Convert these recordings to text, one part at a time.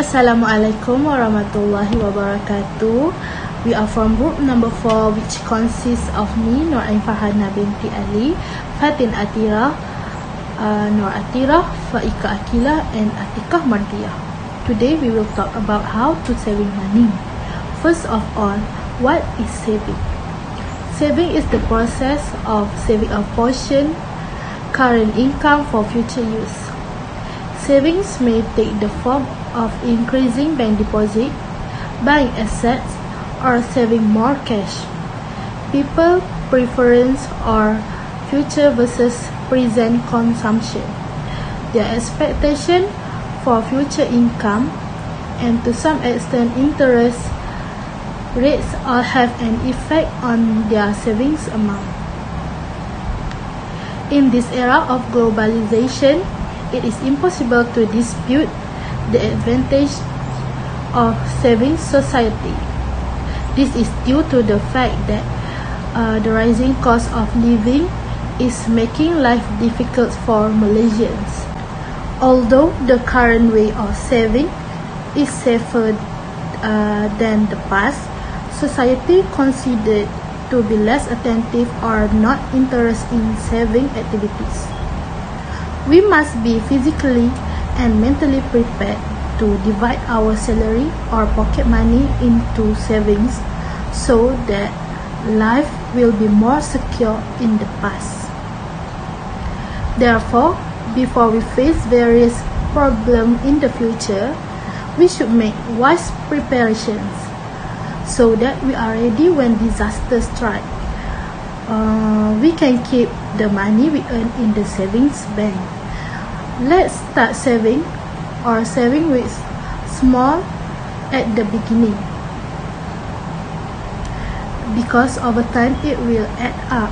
Assalamualaikum warahmatullahi wabarakatuh. We are from group number 4, which consists of me, Nur Ain Farhana Binti Ali, Fatin Athirah, Nur Athirah, Faiqah Aqilah, and Atiqah Mardhiah. Today we will talk about how to saving money. First of all, what is saving? Saving is the process of saving a portion current income for future use. Savings may take the form of increasing bank deposit, buying assets, or saving more cash. People preference or future versus present consumption. Their expectation for future income and to some extent interest rates all have an effect on their savings amount. In this era of globalization, it is impossible to dispute the advantage of saving society. This is due to the fact that the rising cost of living is making life difficult for Malaysians. Although the current way of saving is safer than the past, society considered to be less attentive or not interested in saving activities. We must be physically and mentally prepared to divide our salary or pocket money into savings so that life will be more secure in the past. Therefore, before we face various problems in the future, we should make wise preparations so that we are ready when disasters strike. We can keep the money we earn in the savings bank. Let's start saving or saving with small at the beginning, because over time it will add up.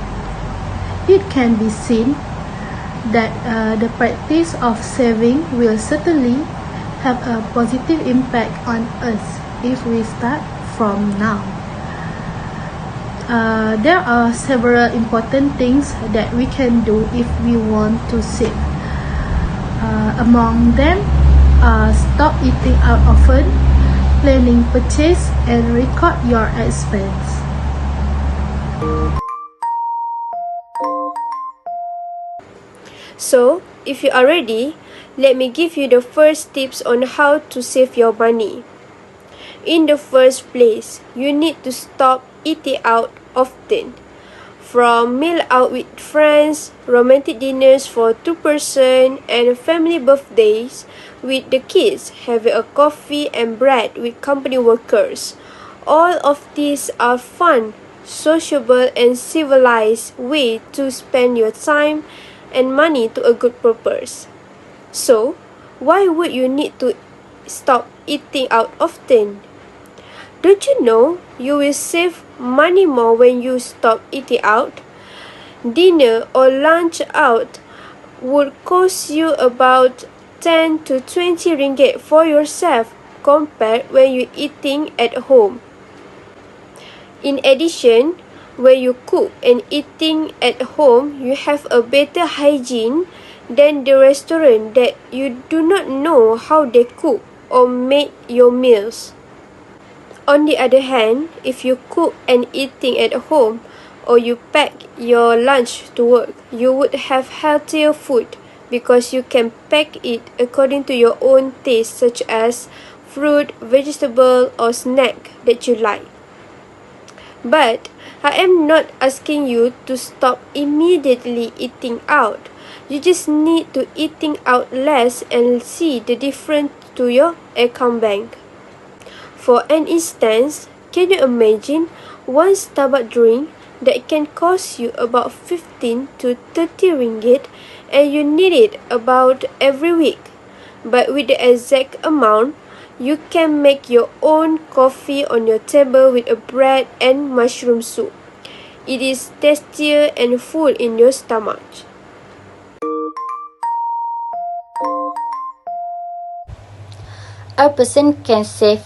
It can be seen that the practice of saving will certainly have a positive impact on us if we start from now. There are several important things that we can do if we want to save. Among them are stop eating out often, planning purchase, and record your expense. So, if you are ready, let me give you the first tips on how to save your money. In the first place, you need to stop eating out often. From meal out with friends, romantic dinners for 2-person, and family birthdays with the kids, having a coffee and bread with company workers. All of these are fun, sociable, and civilized way to spend your time and money to a good purpose. So, why would you need to stop eating out often? Don't you know you will save money more when you stop eating out? Dinner or lunch out would cost you about 10 to 20 ringgit for yourself compared when you're eating at home. In addition, when you cook and eating at home, you have a better hygiene than the restaurant that you do not know how they cook or make your meals. On the other hand, if you cook and eating at home or you pack your lunch to work, you would have healthier food because you can pack it according to your own taste, such as fruit, vegetable, or snack that you like. But I am not asking you to stop immediately eating out. You just need to eating out less and see the difference to your account bank. For an instance, can you imagine one Starbucks drink that can cost you about 15 to 30 ringgit and you need it about every week? But with the exact amount, you can make your own coffee on your table with a bread and mushroom soup. It is tastier and full in your stomach. A person can save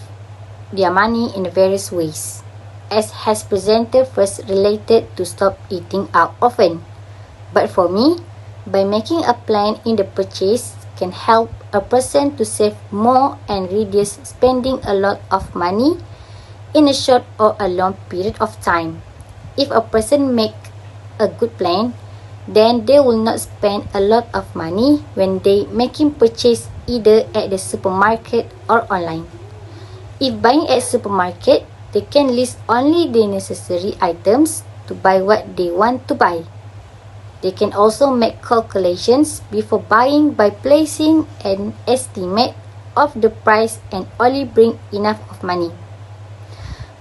their money in various ways, as has presented first related to stop eating out often. But for me, by making a plan in the purchase can help a person to save more and reduce spending a lot of money in a short or a long period of time. If a person make a good plan, then they will not spend a lot of money when they making purchase either at the supermarket or online. If buying at supermarket, they can list only the necessary items to buy what they want to buy. They can also make calculations before buying by placing an estimate of the price and only bring enough of money.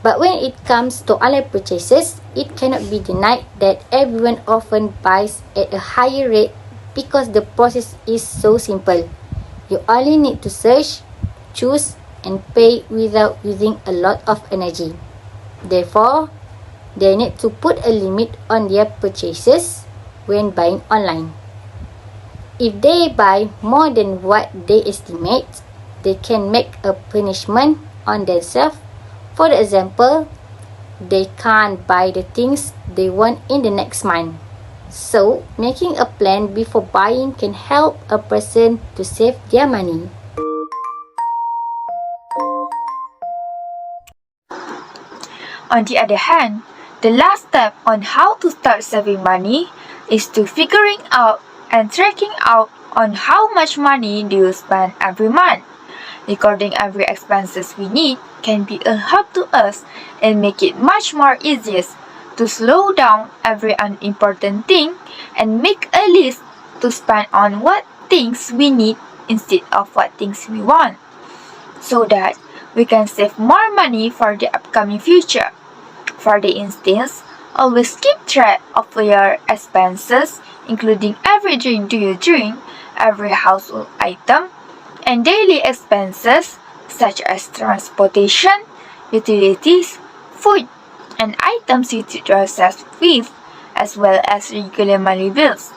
But when it comes to online purchases, it cannot be denied that everyone often buys at a higher rate because the process is so simple. You only need to search, choose, and pay without using a lot of energy. Therefore, they need to put a limit on their purchases when buying online. If they buy more than what they estimate, they can make a punishment on themselves. For example, they can't buy the things they want in the next month. So, making a plan before buying can help a person to save their money. On the other hand, the last step on how to start saving money is to figuring out and tracking out on how much money do you spend every month. Recording every expenses we need can be a help to us and make it much more easier to slow down every unimportant thing and make a list to spend on what things we need instead of what things we want, so that we can save more money for the upcoming future. For the instance, always keep track of your expenses, including every drink you drink, every household item, and daily expenses such as transportation, utilities, food, and items you treat yourself with, as well as regular money bills.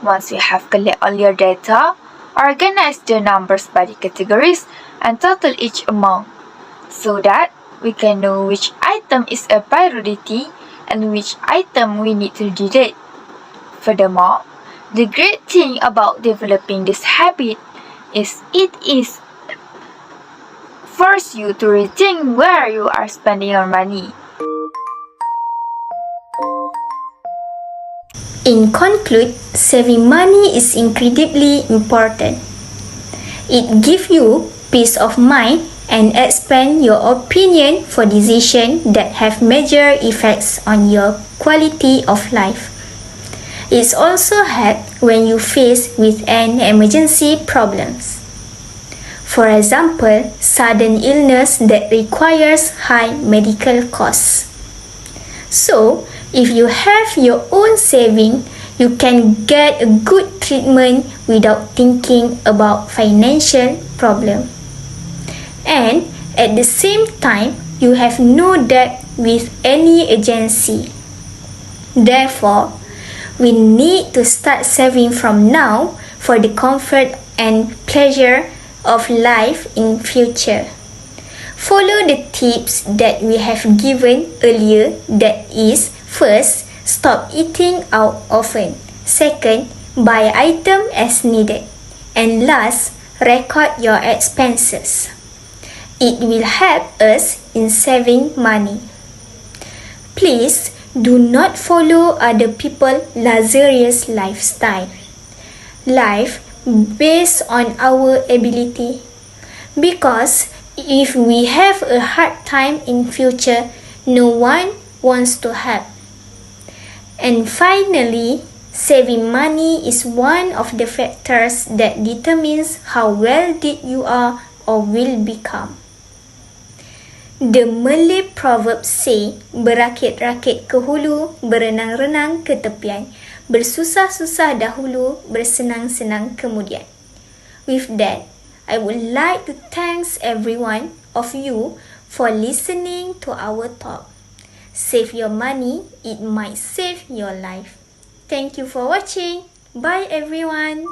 Once you have collected all your data, organize the numbers by the categories and total each amount, so that we can know which item is a priority and which item we need to delete. Furthermore, the great thing about developing this habit is it force you to rethink where you are spending your money. In conclude, saving money is incredibly important. It gives you peace of mind and expand your opinion for decisions that have major effects on your quality of life. It also helps when you face with an emergency problems. For example, sudden illness that requires high medical costs. So, if you have your own saving, you can get a good treatment without thinking about financial problem. And at the same time, you have no debt with any agency. Therefore, we need to start saving from now for the comfort and pleasure of life in future. Follow the tips that we have given earlier, that is, first, stop eating out often. Second, buy item as needed. And last, record your expenses. It will help us in saving money. Please do not follow other people's luxurious lifestyle. Life based on our ability. Because if we have a hard time in future, no one wants to help. And finally, saving money is one of the factors that determines how wealthy you are or will become. The Malay proverb say, berakit-rakit ke hulu, berenang-renang ke tepian, bersusah-susah dahulu, bersenang-senang kemudian. With that, I would like to thank every one of you for listening to our talk. Save your money, it might save your life. Thank you for watching. Bye everyone.